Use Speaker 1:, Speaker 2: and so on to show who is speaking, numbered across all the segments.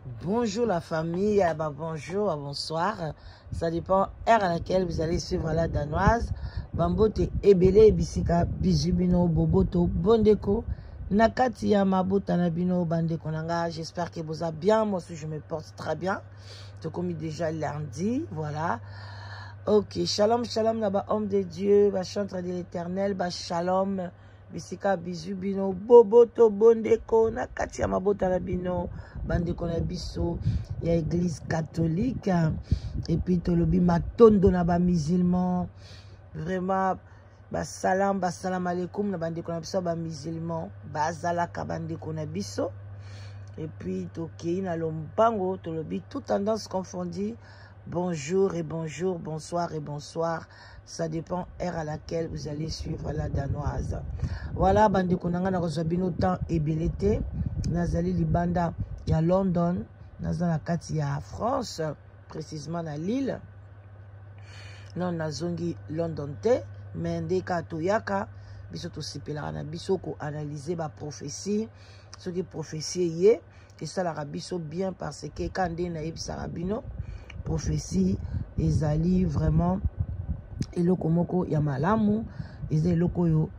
Speaker 1: Bonjour la famille, bonjour, bonsoir. Ça dépend heure à laquelle vous allez suivre la danoise. Bambote ebele bisika bijibino boboto bondeko. Nakati ya mabota nabino bandeko nanga. J'espère que vous allez bien. Moi aussi je me porte très bien. C'est comme déjà lundi, voilà. Ok, shalom, shalom naba homme de Dieu, ba chantre de l'éternel, ba shalom. Bisika bijibino boboto bondeko nakati ya mabota nabino. Bandeko na biso ya église catholique et puis tolobi matondo na ba musulman vraiment basalam alaikum na bandeko na biso ba musulman bazalaka bandeko na biso et puis tokei na lombango tolobi tout tendance confondue. Bonjour et bonjour, bonsoir et bonsoir. Ça dépend heure à laquelle vous allez suivre la danoise. Voilà, bandeko nanga na kozabino temps ebelete nazali libanda ya London, naza na kati ya France, précisément na Lille. Non nazongi London te, mais ndeka toyaka biso tosepelaka na biso ko analyser ba prophétie, ce qui prophétie yé et ça la biso bien parce que quand nde na yebisaka bino prophétie ezali vraiment eloko moko ya malamu eza eloko yo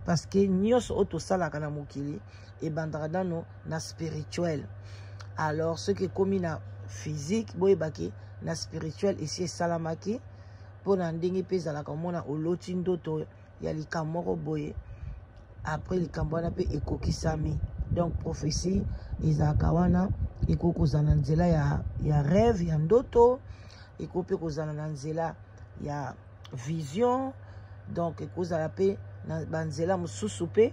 Speaker 1: parce que nyonso oto salaka na mokili et bandradano na spirituel. Alors ce qui est commis na physique boye baki na spirituel ici salamaki pour na ndenge pesa la komona oloti ndoto ya likamoko boye après likambo na pe ekokisami. Donc prophétie ezaka wana ekokozana nzela ya rêve ya ndoto ekope kozana na nzela ya vision. Donc ekozala pe na banzela mususu pe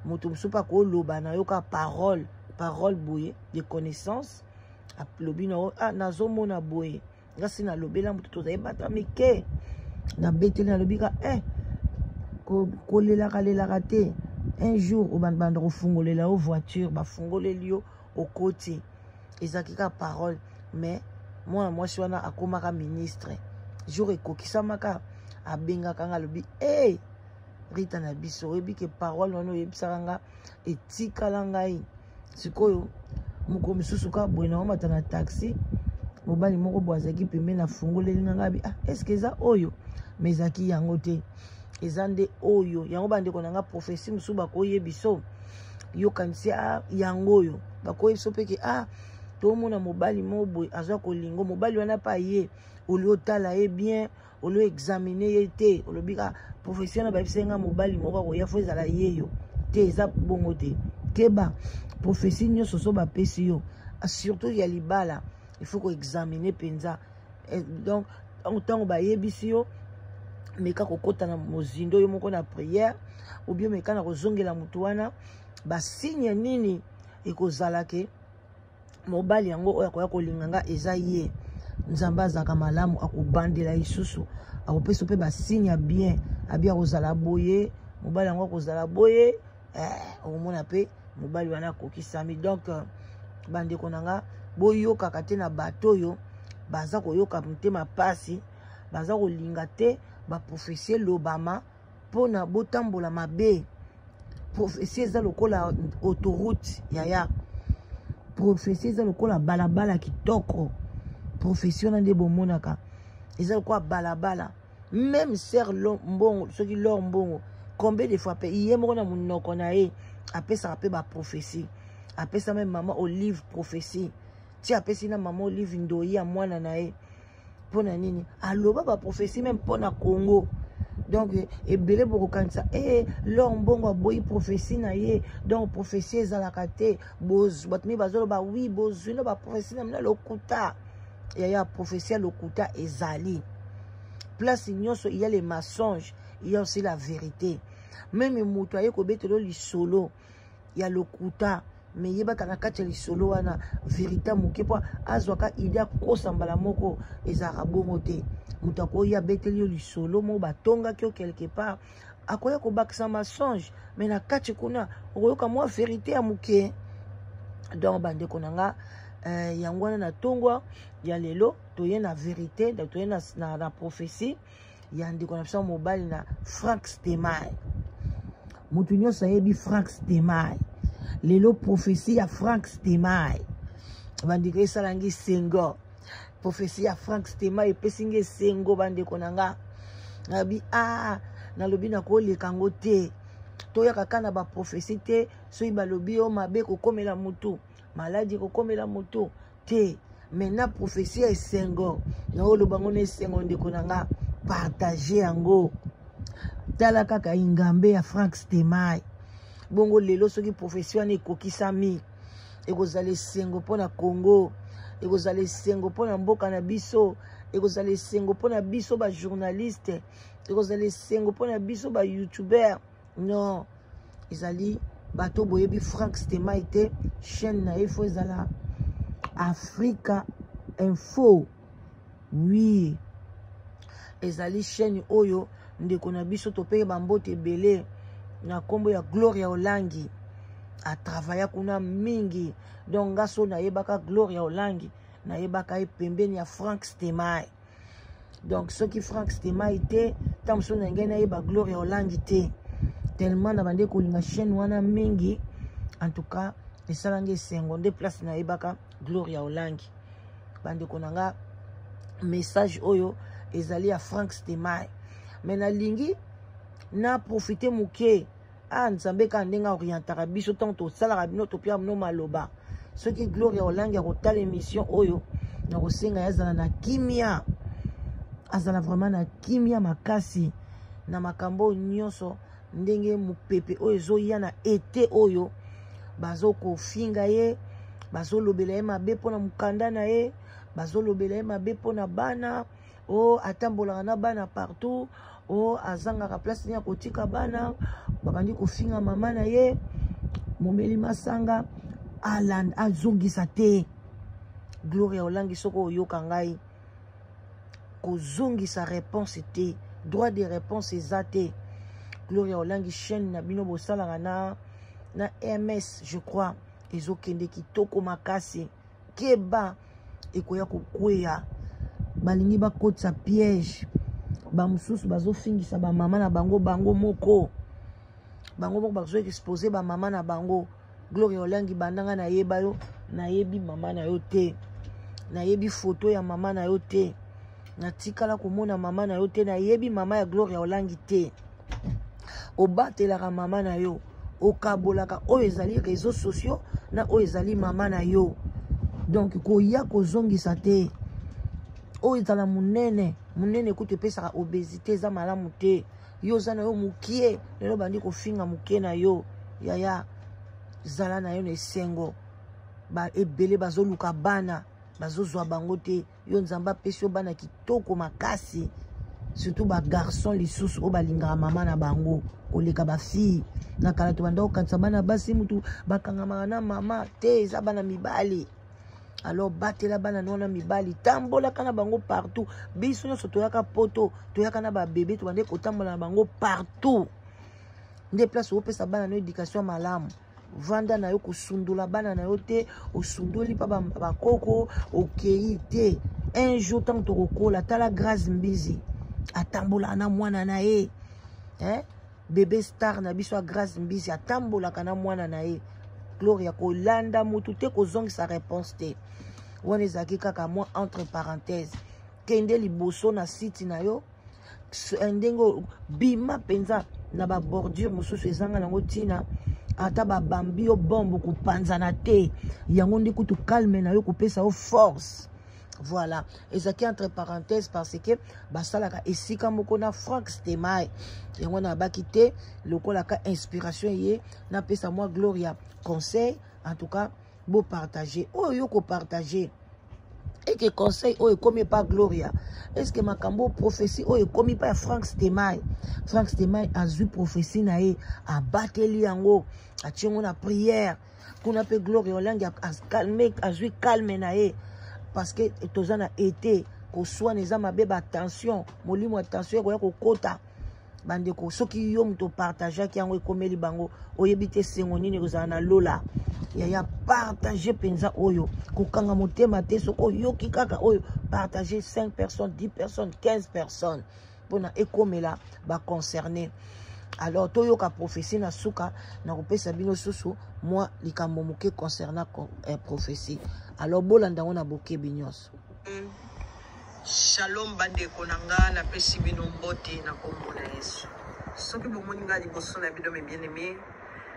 Speaker 1: mutu mususu pa ko loba na yoka parole boye de connaissance lobi na nazomona boye ngasi na lobela mutu tozayebata mike na beteli na lobika kolelaka te un jour obanda kofungolela o voiture bafungoleli yo okoti ezaki ka parole mais moi mwasi wana akomaka ministre jour ekokisamaka abengaka nga lobi Rita na biso oyebi ke parole wana oyebisaka nga etikala ngai sikoyo moko misusu ka boye na omata na taxi mobali moko bo azaki pembe na fungoleli nga bi est-ce que eza oyo mais ezaki yango te eza nde oyo yango bandeko na nga prophétie mususu bakoyebiso yokanisi yango oyo bakoyebiso mpe ke tomona mobali mo boye azwa kolingo mobali wana pa ye oli otala ye bien oli examiner ye te olobika prophétie na babisa nga mobali moko akoya fo ezala ye yo te eza bongo te keba prophétie nyonso so bapesi yo surtout ya libala il faut ko examiner penza. Donc ntango bayebisi yo meka kokota na mozindo yo moko na prière ou bien meka na kozongela mutu wana basigne nini ekozala ke mobali yango oyo akoya kolinga nga eza ye nzambe azaka malamu akobandela lisusu akopesa mpe basigne ya bien abia kozala boye mobali yango akozala boye okomona mpe mobali wana akokisami. Donc bandeko na nga boyokaka te na bato oyo baza koyoka motema pasi baza kolinga te baprophétie lobama mpona botambola mabe. Prophétie eza lokola autoroute yaya, prophétie eza lokola balabala kitoko. Prophétie wana nde bomonaka eza lokola balabala. Même ser mbongo soki lor mbongo combien de fois pe iye moko na munoko na ye apesaka pe baprophétie apesa même mama Olive prophétie ti apesi na mama Olive ndoyi ya mwana na ye mpona nini aloba baprophétie même mpona Congo. Donc ebele bokokanisa lor mbongo aboyi prophétie na ye donc prophétie ezalaka te bato mi bazoloba oui bozwi na baprophétie na mina lokuta yaya prophétie ya lokuta ezali place nyonso il y a les mensonges, il y a aussi la vérité. Même mutu aye kobetelo lisolo ya lokuta mais yebaka na kati ya lisolo wana vérité moke po azwaka idée akosambala moko ezalaka bongo te. Mutu akoya beteli yo lisolo mo batongaki yo quelque part akoya kobakisa mensonge mais na kati kuna okoyoka mwa vérité ya moke. Donc bandeko na nga yango wana na tongwa ya lelo toye na vérité toye na prophétie ya ndeko na biso mobali na Frank Stemai. Mutu nyonso ayebi Frank Stemai lelo prophétie ya Frank Stemai bandeko salangi sengo prophétie ya Frank Stema epesinge sengo bandeko nanga nabi nalobi na koleka ngo te toyaka kana ba prophétie te soki balobi o mabe kokomela mutu maladi kokomela mutu te maintenant prophétie esengo na oloba ngo na sengo ndeko nanga partager yango tala kaka ingambe ya Frank Stema bongo lelo soki prophétie wana ekokisami ekozala esengo mpona Congo ekozala esengo mpona mboka na biso ekozala esengo mpona biso ba journaliste ekozala esengo mpona biso ba youtuber non ezali bato boyebi Frank Stema ete chaîne na efo ezala Africa Info oui ezali chaîne oyo ndeko na biso topeye bambote ebele na kombo ya Gloria Olangi a travailler kuna mingi donc ngaso na yebaka Gloria Olangi na yebaka pembeni ya Frank Stema donc ce qui Frank Stema était tam so na ngena yeba Gloria Olangi te tellement na bande ko linga chaîne wana mingi en tout cas esalange sengonde place na yebaka Gloria Olangi bande ko nanga message oyo ezali ya Frank Stema mais na lingi na profiter muke nzambe ka ndenga orientaka biso tanto salaka bino to pia mno maloba soki Gloria Olangi akotala émission oyo na kosenga yazala na kimia azala vraiment na kimia makasi na makambo nyonso ndenge mupepe oyo ezoya na ete oyo bazokofinga ye bazolobela ye mabe mpona mukanda na ye bazolobela ye mabe mpona bana atambolaka na bana partout azangaka place ya kotika bana babandi kofinga mama na ye momeli masanga aland azongisa te Gloria Olangi soko oyoka ngai kozongisa réponse te droit de réponse eza te Gloria Olangi chaîne na bino bosalaka na MS je crois ezokende kitoko makasi keba ekoya kokweya balingi bakotisa piège bamususu bazofingisa bamama na bango moko bazo exposer bamama na bango Gloria Olangi bandanga na yeba yo nayebi mama na yo te nayebi photo ya mama na yo te natikala komona mama na yo te nayebi mama ya Gloria Olangi te obatelaka mama na yo okabolaka oyo ezali réseaux sociaux na oyo ezali mama na yo donc koya kozongisa te oyo ezala munene kutu epesaka obésité eza malamu te yo oza na yo mukie lelo bandi kofinga mukie na yo yaya zala na yo na esengo ebele bazoluka bana bazozwa bango te yo nzambe apesi yo bana kitoko makasi surtout bagarçon lisusu oyo balingaka mama na bango koleka bafille na kala to banda kokanisa bana basi mutu bakangamaka na mama te eza bana mibali alors batela bana nona mibali tambolaka na bango partout biso nyonso toyaka poto toyaka na babebe tobande kotambola na bango partout nde place opesa bana na éducation malamu vanda na yo kosundula bana na yo te osundoli pa bakoko okei te un jour tango tokokola tala Grâce Mbizi atambolaka na mwana na ye bébé star na biso ya Grâce Mbizi atambolaka na mwana na ye Gloria kolanda mutu te kozongisa réponse te wana ezalaki kaka mwa entre parenthèse kende liboso na site na yo ndenge bima mpenza na babordure mosusu ezanga nango ntina ata babambi yo bombe kopanzana te yango ndi kutu calme na yo kopesa yo force voilà ezalaki entre parenthèse parce que basalaka esika moko na Frank Stema yango na baki te lokolaka inspiration ye napesa mwa Gloria conseil en tout cas beau partager oyo ko partager et que conseil oyo komi pas Gloria est-ce que makambo prophétie oyo komi pas Frank Stema a vu prophétie na ye abateli yango ationgo na prière kuna pe Gloria Olangi a vu calme na ye parce que tozana été ko soin eza mabe ba tension molimo attention ko ya kokota bandeko soki yo mto partager ki yango ekomeli bango oyebite sengo nini kozana na lola ya partager penza oyo kokanga motema te soko yoki kaka oyo partager 5 personnes 10 personnes 15 personnes pona ekomela ba concerné Alors toyoka prophétie na suka na kopesa bino susu moi likambo moke concernant prophétie. Alors bolanda on a boke binyos.
Speaker 2: Shalom bande konanga na pesi bino mbote na kombo na Yesu. Soki bomoninga liboso na bino bien aimé,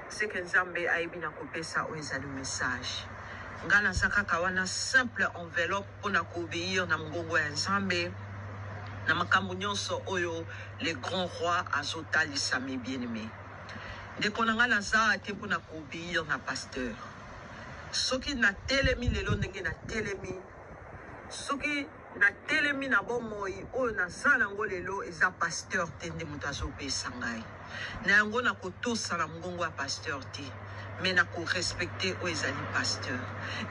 Speaker 2: c'est que Nzambe aibi na kopesa o ezali message. Ngana saka kawana simple enveloppe pour na obéir na ngongo ya Nzambe. Na makambo nyonso oyo les grands rois azotalisa mes bien-aimés. De konanga na za te pour na obéir na pasteur. Soki na telemi lelo ndenge na telemi. Soki na telemi na bomoi oyo na za nango lelo eza pasteur te nde moto azopesa ngai. Na yango na kotosa na ngongo ya pasteur te. Mais na ko respecter o ezali pasteur.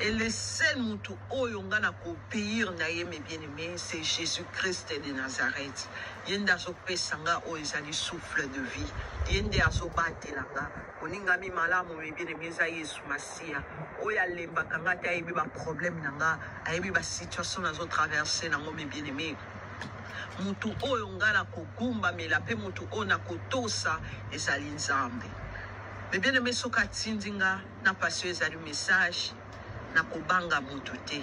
Speaker 2: Et le seul mutu oyo nga na ko obéir na ye mes bien-aimés, c'est Jésus-Christ de Nazareth. Yende azopesa nga o ezali souffle de vie. Yende azobatela oninga mi malamu mes bien-aimés za Yesu Masia. Oyo alembaka nga te ayebi ba problème na nga, ayebi ba situation nazo traverser nango mes bien-aimés. Mutu oyo nga na kogumba mela pe mutu oyo na kotosa ezali Nzambe. Mais bien aimé soka tindinga na pasio ezali message na kobanga mutu te.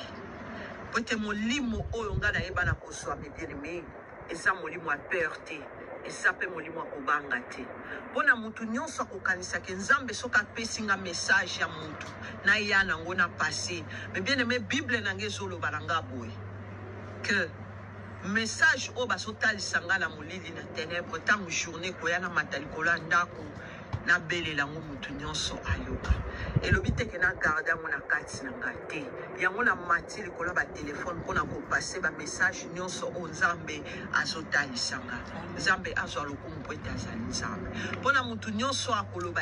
Speaker 2: Pote molimo oyo nga na yeba na koswa mes bien aimé eza molimo ya peur te. Eza pe molimo ya kobanga te. Pona mutu nyonso akokanisa ke Nzambe soka pesinga message ya mutu na ya nango na passé. Mais bien aimé Bible nange ezoloba nanga boye que message o bazotalisa nga na molili na ténèbre tango journée koya na matalikola ndako na bele lango mutu nyonso ayoka. Et le but est que na garde mon akati na ngate. Yango na mati likola ba téléphone pour na ko passer ba message nyonso o Nzambe azotalisa nga. Nzambe azwa lokumu pwete azali Nzambe. Pona mutu nyonso akoloba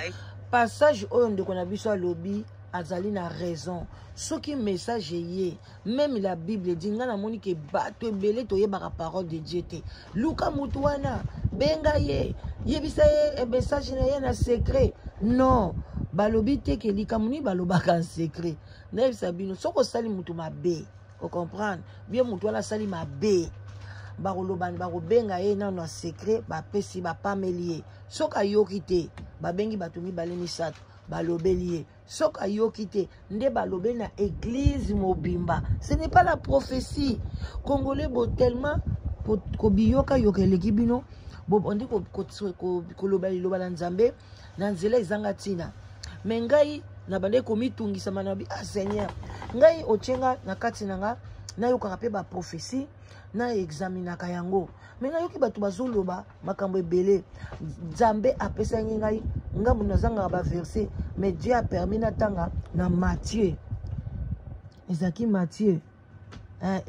Speaker 1: passage oyo ndeko na biso alobi azali na raison. Soki message ye, même la Bible dit nga na moni ke bato ebele to yebaka parole de Dieu te. Luka mutu wana benga ye, yebisa ye message na ye na secret. Non, balobi te ke likamuni balobaka en secret. Na yebisa bino soko sali mutu mabe, o comprendre? Bien mutu wana sali mabe. Baroloban barobenga ye na no secret ba pesi ba pamelie. Soka yoki te, babengi bato mibale misato. Balobelier. Sok ayokite nde balobé na église mobimba. Ce n'est pas la prophétie. Congolais bo tellement kobiyoka yokeleki bino bo ondi ko lobali lobala Nzambe na nzela ezanga tina. Mais ngai na bande komitungisa manabi ah Seigneur. Ngai ochenga na kati nanga na yoka pe ba prophétie na examinaka yango. Mais nayoki batu bazoloba makambo ebele. Nzambe apesa ngai ngambu nazanga ba verset mais Dieu a permis na tanga na Matthieu. Ezaki Matthieu.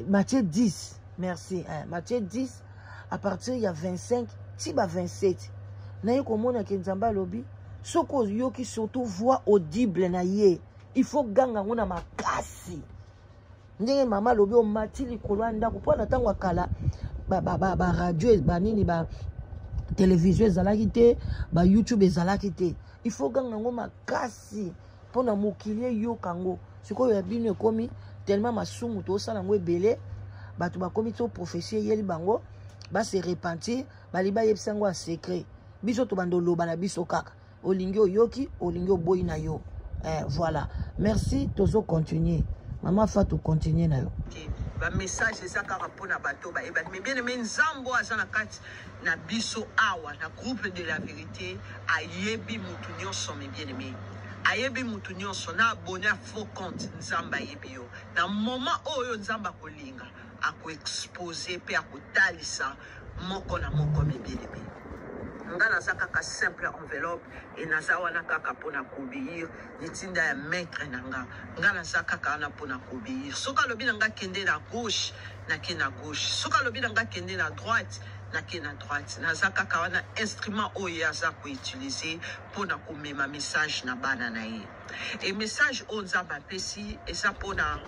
Speaker 1: Matthieu 10. Merci. Matthieu 10 à partir il y a 25 tiba 27. Na yoko mona ke Nzamba lobi soko yoki surtout voix audible na ye. Il faut ganga ngona makasi. Ndenge mama lobi o matili kolanda ko pona tango akala ba radio ba nini ba télévision ezalaki te ba YouTube ezalaki te. Il faut ganga ngoma makasi pona mokili yo kango sikoyo ya bino ekomi tellement masumu to sala ngo ebele bato bakomi to prophétie yeli bango ba se repentir baliba yebisa ngo en secret biso to bando loba na biso kaka olingi oyoki olingi oboyi na yo. Voilà, merci tozo continuer. Maman Fatou continue na yo.
Speaker 2: Ba message eza kaka pona bato ba eba mais bien aimé Nzambo azana kati na biso awa na groupe de la vérité ayebi mutu nyonso mes bien aimé. Ayebi mutu nyonso na abonné à faux compte Nzamba ayebi yo. Na moment oyo Nzamba kolinga ako exposer pe ako talisa moko na moko mes bien aimé. Nga naza kaka simple enveloppe et naza wana kaka pona kobéir nitinda ya maître nanga nga naza kaka wana pona kobéir soka lobi nanga kende na gauche na ke na gauche soka lobi nanga kende na droite na ke na droite naza kaka wana instrument oyo aza ko utiliser pona komema message na bana na ye et message o Nzamba pesi eza pona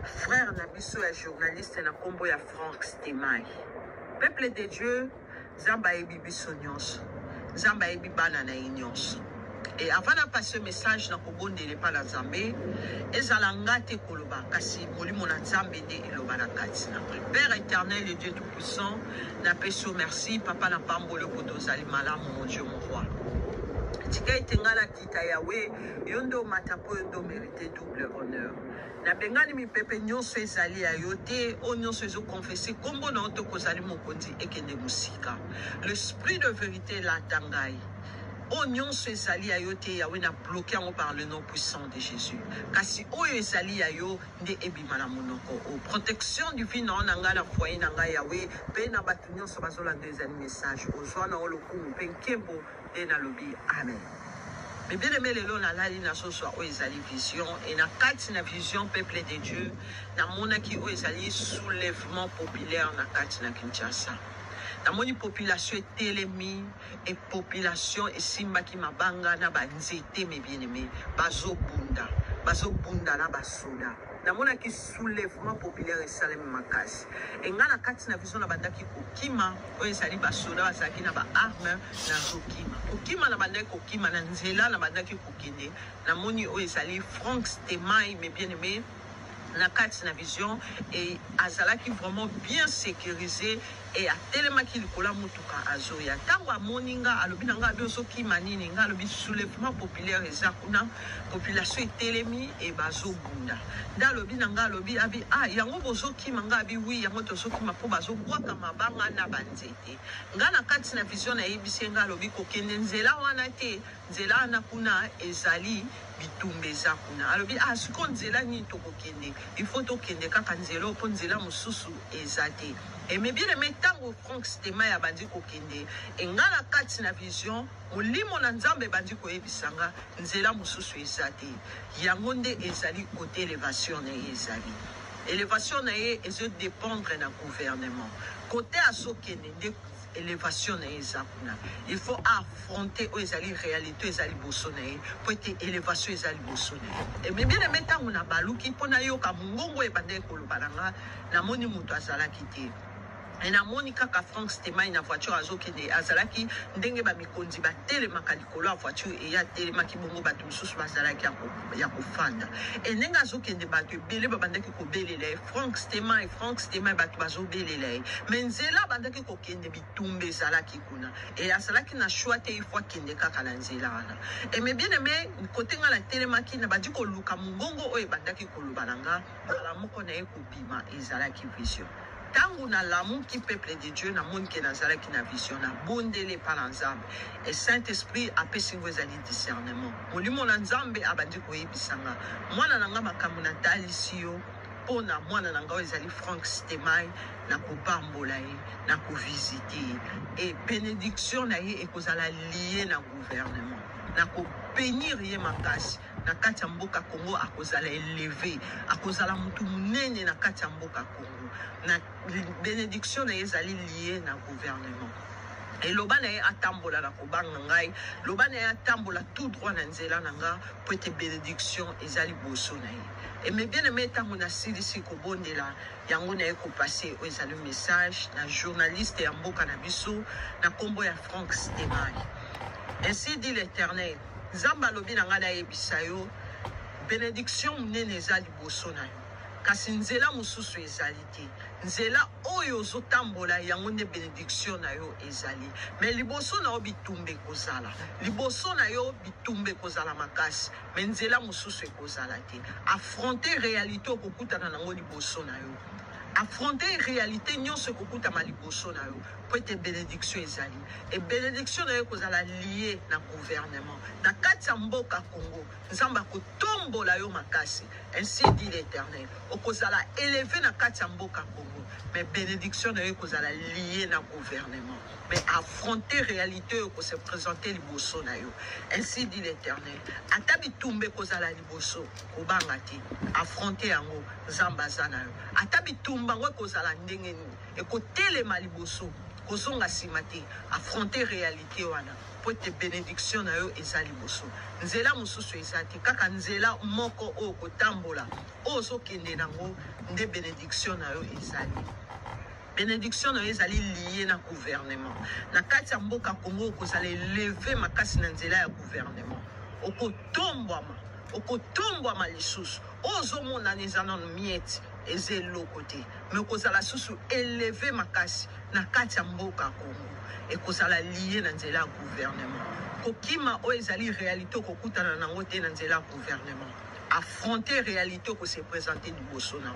Speaker 2: frère na biso ya journaliste na kombo ya Franck Stemai. Peuple de Dieu Nzamba yebi biso nyonso. Nzamba yebi bana na ye nyonso. Et avant de passer le message, na kobondele pa la Nzambe, ezalanga te koloba kasi molimo na Nzambe nde eloba na kati na Père éternel et Dieu tout-puissant, na peso merci papa na pambolo kodozali malamu mon Dieu mon roi. Tika itengala kita Yahweh, yondo matapo yondo mérité double honneur. Na bengani mi pepe nyonso ezali ya yote, o nyonso ezo confesser kombo na oto kozali mokonzi ekende musika. L'esprit de vérité la tangai. O nyonso ezali ya yote Yahweh na bloqué en par le nom puissant de Jésus. Kasi oyo ezali ya yo nde ebima na monoko. O protection divine na nga na foyer na nga Yahweh, pe na batu nyonso bazolanda ezali message. Ozwa na olokumu pe nkembo de na lobi. Amen. Mais bien aimé lelo na lali na so so o ezali vision et na kati na vision peuple de Dieu na mona ki o ezali soulèvement populaire na kati na Kinshasa. Na moni population etelemi et population esimbaki mabanga na banzete me bien aimé bazobunda na basoda. Na mona ki soulèvement populaire et salem makasi. Et nga na kati na vision na bandaki kokima o ezali basoda bazaki na ba arme na zokima. Kokima na bandaki kokima na nzela na bandaki kokende. Na moni o ezali Frank Stemai me bien aimé na kati na vision et azalaki vraiment bien sécurisé et a tellement qu'il kola mutuka azoya tango amoninga alobi nanga bioso ki manini nga alobi soulèvement populaire ezakuna population etelemi et bazobunda nda alobi nanga alobi abi yango bozo ki manga abi oui yango tozo ki mapo bazobwaka mabanga na banzete nga na kati na vision na yebisi nga alobi kokende nzela wana te nzela na kuna ezali bitumbe za kuna alobi siko nzela ni tokokende il faut tokende kaka nzela po nzela mususu ezate et mais bien aimé tango Frank Stemai ya bandi kokende engala kati na vision molimo na Nzambe bandi koyebisanga nzela mususu ezate yango nde ezali côté élévation na ezali élévation na ezo dépendre na gouvernement côté asokende nde élévation na ezakuna il faut affronter o ezali réalité ezali bosona pour être élévation ezali bosona et mais bien aimé tango na baluki pona yoka mungongo e bande kolobalanga na moni muto azalaki te. Et na moni kaka Frank Stemai na voiture azokende azalaki ndenge ba mikonzi ba telemaka likolo ya voiture et ya telemaki bongo bato mosusu bazalaki ya kofanda et ndenge azokende bato ebele babandaki kobelela Frank Stemai bato bazobelela mais nzela bandaki kokende bitumba ezalaki kuna et azalaki na choix te ifo akende kaka na nzela wana et mais bien aimé côté nga na telemaki na bandi koluka mongongo oyo bandaki koloba nanga ala moko na ye kobima ezalaki vision. Tango na l'amour qui peuple de Dieu na monde qui nazala qui na vision na bondele par Nzambe et Saint-Esprit apé singo ezali discernement molimo na Nzambe abandi ko yebisanga mwana nanga makambo na talisio pona mwana nanga ezali Frank Stemai na kopambola ye na ko visiter et bénédiction na ye ekozala lié na gouvernement na ko bénir ye makasi na kati ya mboka Congo akozala élevé akozala mutu munene na kati ya mboka Congo na bénédiction na ezali lié na gouvernement et loba na ye atambola na kobanga ngai loba na ye atambola tout droit na nzela na nga po ete bénédiction ezali boso na ye et mais bien aimé tango na silisi kobondela yango na ye kopase o ezali message na journaliste ya mboka na biso na kombo ya Frank Stemai. Ainsi dit l'Éternel Nzambe alobi na nga na yebisa yo bénédiction munene ezali boso na yo kasi nzela mususu ezali te nzela oyo ozotambola yango nde bénédiction na yo ezali mais liboso na yo bitumbe kozala liboso na yo bitumbe kozala makasi mais nzela mususu ekozala te affronter réalité okokutana nango liboso na yo affronter réalité nyonso ekokutama liboso na yo po ete bénédiction ezali et bénédiction na yo ekozala lié na gouvernement na kati ya mboka Congo Nzambe akotombola yo makasi ainsi dit l'Éternel okozala élevé na kati ya mboka Congo mais bénédiction na yo ekozala lié na gouvernement mais affronter réalité ko se présenter liboso na yo ainsi dit l'Éternel ata bitumbe kozala liboso kobanga te affronter yango Nzambe aza na yo ata bitumba ngo kozala ndenge nini ekotelema liboso kozonga nsima te affronter réalité wana po ete bénédiction na yo eza liboso nzela mosusu eza te kaka nzela moko oyo kotambola oyo ozokende nango nde bénédiction na yo ezali bénédiction na yo ezali lié na gouvernement na kati ya mboka Congo kozala élevé makasi na nzela ya gouvernement okotombwama lisusu ozomona neza nano miete eza eloko te me okozala susu eleve makasi na kati ya mboka ya Congo ekozala liye na nzela ya gouvernement kokima oyo ezali réalité okokutana nango te na nzela ya gouvernement affronter réalité que se présenter du Bossona.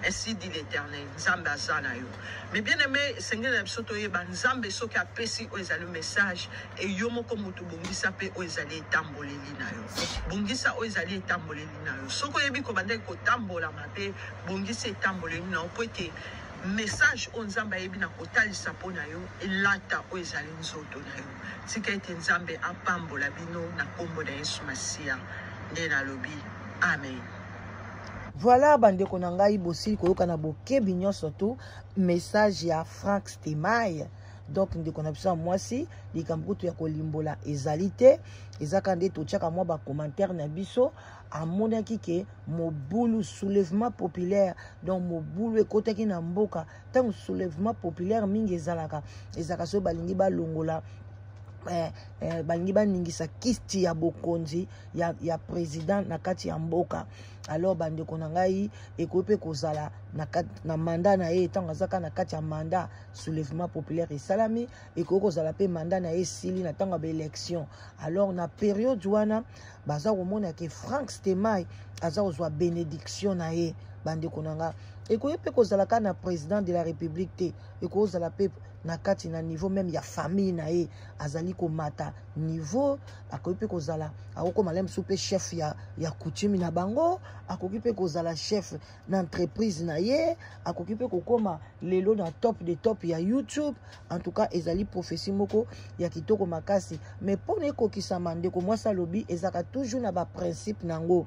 Speaker 2: Ainsi dit l'Éternel, Nzambe azana yo. Mais bien aimé, Seigneur Nabsoto yeba Nzambe so ki apesi o ezali message et yomo ko mutu bongisa pe o ezali etamboleli na yo. Bongisa o ezali etamboleli na yo. Soko yebi ko bande ko tambola mabe, bongisa etamboleli na yo po ete message o Nzambe yebi na kotalisa po na yo elata o ezali nzoto na yo. Tika ete Nzambe apambola bino na kombo na Yesu Masia nde na lobi. Amen.
Speaker 1: Voilà, bande konangai bosi koyoka na bokebi nyonso tu message ya Frank Stemai. Donc ndeko na biso mwasi likambo to ya kolimbola ezalité ezaka nde totiaka mwa ba commentaire na biso amonaki ke mobulu soulèvement populaire donc mobulu ekotaki na mboka tango soulèvement populaire mingi ezalaka so balingi balongola balingi baningisa kisti ya bokonzi ya président na kati ya mboka. Alors bandeko na ngai ekope kozala na mandat na ye tango azaka na kati ya mandat soulèvement populaire esalami ekoki kozala pe mandat na ye sili na tango ya élection. Alors na période wana baza komona ke Frank Stemai aza kozwa bénédiction na ye bandeko na nga ekoki pe kozala ka na président de la république te ekoki kozala pe na kati na niveau même ya famille na ye azali komata niveau akoki pe kozala akokoma lem soupe chef ya coutume na bango akoki pe kozala chef na entreprise na ye akoki pe kokoma lelo na top de top ya YouTube. En tout cas ezali prophétie moko ya kitoko makasi mais pona ekokisama ndeko mwasi alobi ezaka toujours na ba principe nango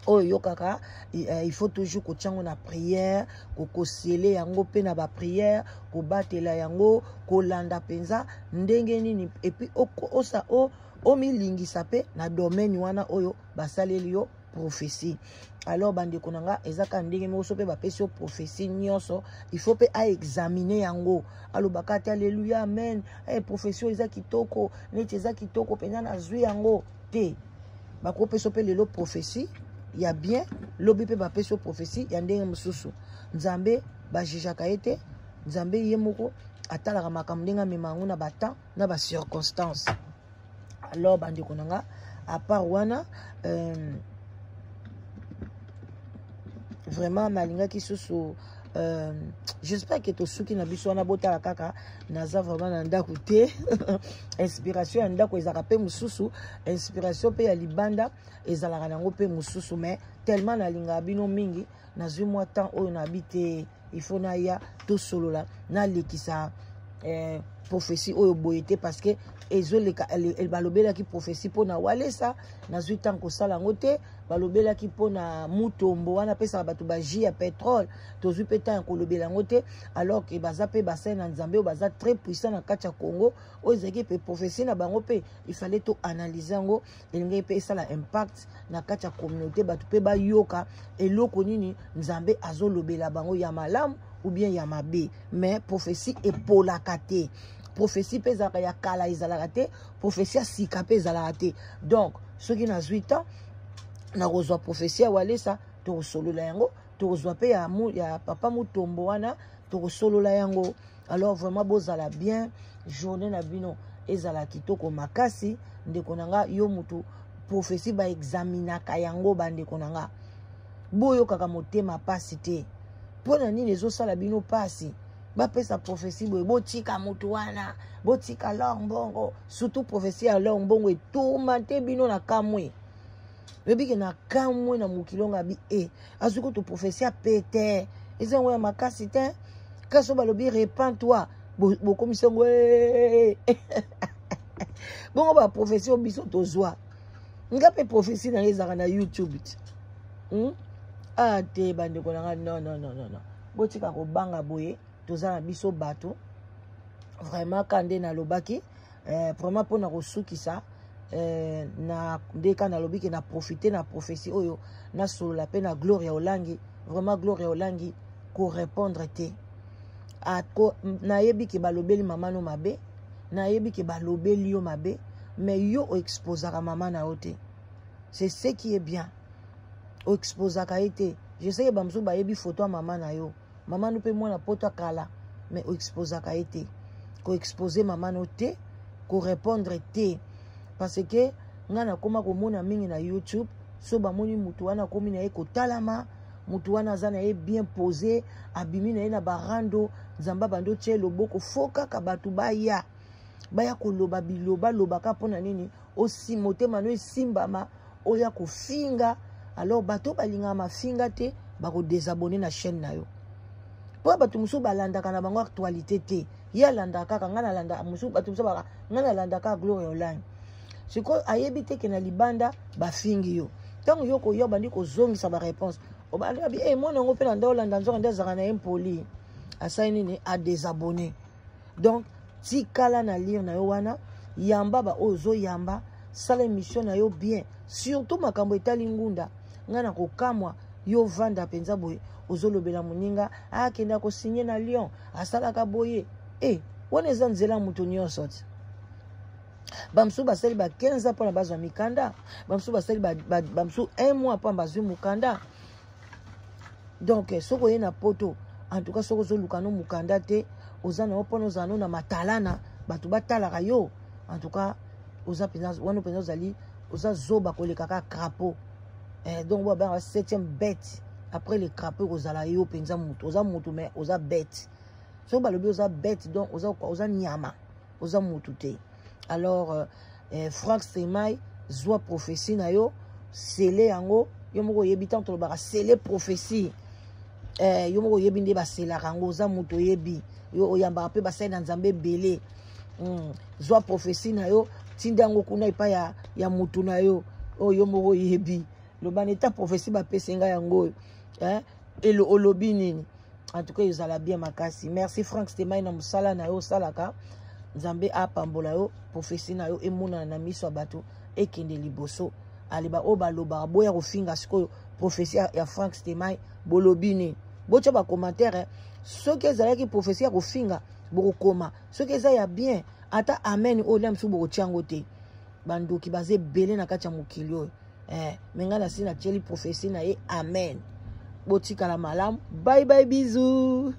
Speaker 1: oyo kaka il faut toujours ko tiango na prière ko sele yango pe na ba prière ko batela yango ko landa penza ndenge nini et puis osa o milingisa pe na domaine wana oyo basaleli yo prophétie. Alors bande konanga ezaka ndenge moso pe bapesi yo prophétie nyonso il faut pe a examiner yango alobaka te alléluia amen prophétie eza kitoko neti eza kitoko pena na zwi yango te bakopesa pe lelo prophétie il y a bien lobi pe bapesi yo prophétie ya ndenge mosusu Nzambe bajijaka ete Nzambe ye moko atalaka makambo ndenge amemango na batan na ba circonstances. Alors bande konanga à part wana vraiment malinga ki susu j'espère que to suki na biso na botala kaka naza vraiment na ndako te inspiration ya ndako ezaka pe mususu inspiration pe ya libanda ezalaka nango pe mususu mais tellement na linga bino mingi nazwi mwa temps oyo na bite il faut na ya to solola na lekisa prophétie oyo boyete parce que ezoleka balobelaki prophétie pona walesa nazwi tant kosala ngo te balobelaki pona mutombo wana pesa bato baji ya pétrole tozwi pe tant kolobela ngo te alors que baza pe bassin na Nzambe baza très puissant na kati ya Congo oyo ezaki pe prophétie na bango pe il fallait to analyser ngo elingi pe esala impact na kati ya communauté bato pe bayoka eloko nini Nzambe azolobela bango ya malamu ou bien ya mabe mais prophétie epolaka te prophétie pe ezalaka ya kala ezalaka te prophétie ya sika pe ezalaka te. Donc soki nazwi temps na kozwa prophétie ya walesa tokosolola yango tokozwa pe ya papa mutombo wana tokosolola yango. Alors vraiment bozala bien journée na bino ezala kitoko makasi ndeko nanga yo mutu prophétie ba examinaka yango bandeko nanga boyo kaka motema pasi te pona nini ezosala bino pasi bapesa prophétie boye botika mutu wana botika longbongo surtout prophétie ya longbongo etomate bino na kamwe bebike na kamwe na mukilonga bi azuko to prophétie ya pete eza ngoya makasi te kaso balobi repens-toi bokomisango bongo ba prophétie obiso tozwa ngape prophétie na ezaka na YouTube te bandeko nanga non botika kobanga boye tozala biso bato vraiment kande na lobaki vraiment pona kosukisa na ndeka na lobiki na profiter na prophétie oyo na solola pe na gloire olangi vraiment gloire olangi ko répondre te na yebi ke balobeli mama no mabe na yebi ke balobeli yo mabe mais yo exposaka mama na ote c'est ce qui est bien. O expose à été. Je sais que bamsou ba yebi photo à maman na yo. Maman nous peut moins la poto kala, mais o expose à été. Ko exposer maman no te, ko répondre te. Parce que ngana koma ko mona mingi na YouTube, so ba moni mutu wana komi na eko talama, mutu wana zana ye bien posé, abimi na ye na barando, zamba bando tche loboko foka ka batu baya. Baya ko loba biloba loba ka pona nini, aussi motema no simbama, oya ko finga. Alors bato balinga ma finga te, ba ko désabonner na chaîne na yo. Po bato musu balanda kana bango actualité te. Ya landa kaka ngana landa musu bato musu ba ngana landa ka Glory Online. Siko ayebite ke na libanda ba fingi yo. Tant yo ko yo bandi ko zongisa ba réponse. O ba abi moi nango pe na ndolanda nzo nda zaka na impoli. Asaini ni a désabonner. Donc ti kala na lire na yo wana yamba ba ozo yamba sala émission na yo bien. Surtout makambo etali ngunda. Ngana ko kamwa yo vanda penza boye ozolobela muninga akenda ko signer na Lyon asala ka boye wana eza nzela mutu nyonso ti bamsu basali ba 15 ans pour la base wa mikanda bamsu basali bamsu 1 mois pour bazwi mukanda. Donc soko ye na poto en tout cas soko zoluka no mukanda te ozana opono zano na matalana batu batalaka yo en tout cas oza penza wana penza zali oza zoba koleka ka crapaud. Donc, on va la 7e bête. Après les crapauds, on a yo penza mutu. On a mutu, mais on a bête. So, bah, le bio, on a bête. Donc, on a nyama. On a mutu te. Alors, Frank Stemai, zoa prophétie na yo. Sele yango. Yo moko yebi tant to ba sele prophétie. Yo moko yebi nde ba sela rango. On a mutu yebi. Yo oyamba pe ba sai na nzambe belé. Zoa prophétie na yo. Tinda ngo kuna ipa ya mutu na yo. Yo moko yebi. Le baneta prophétie ba pesenga yango et le olobi nini. En tout cas ils allaient bien makasi. Merci Frank Stemai na musala na yo salaka nzambe apambola yo prophétie na yo emona na miso bato ekende liboso aliba oba loba boya kofinga siko prophétie ya Frank Stemai bolobi nini. Bocha ba commentaire ceux qui ezalaki prophétie ya kofinga boko koma ceux qui eza ya bien ata amen o lem su boko tiango te bandoki baze belé na kati ya mokili oyo. Mengana sina cheli prophétie na ye amen. Botika la malam. Bye bye bisous.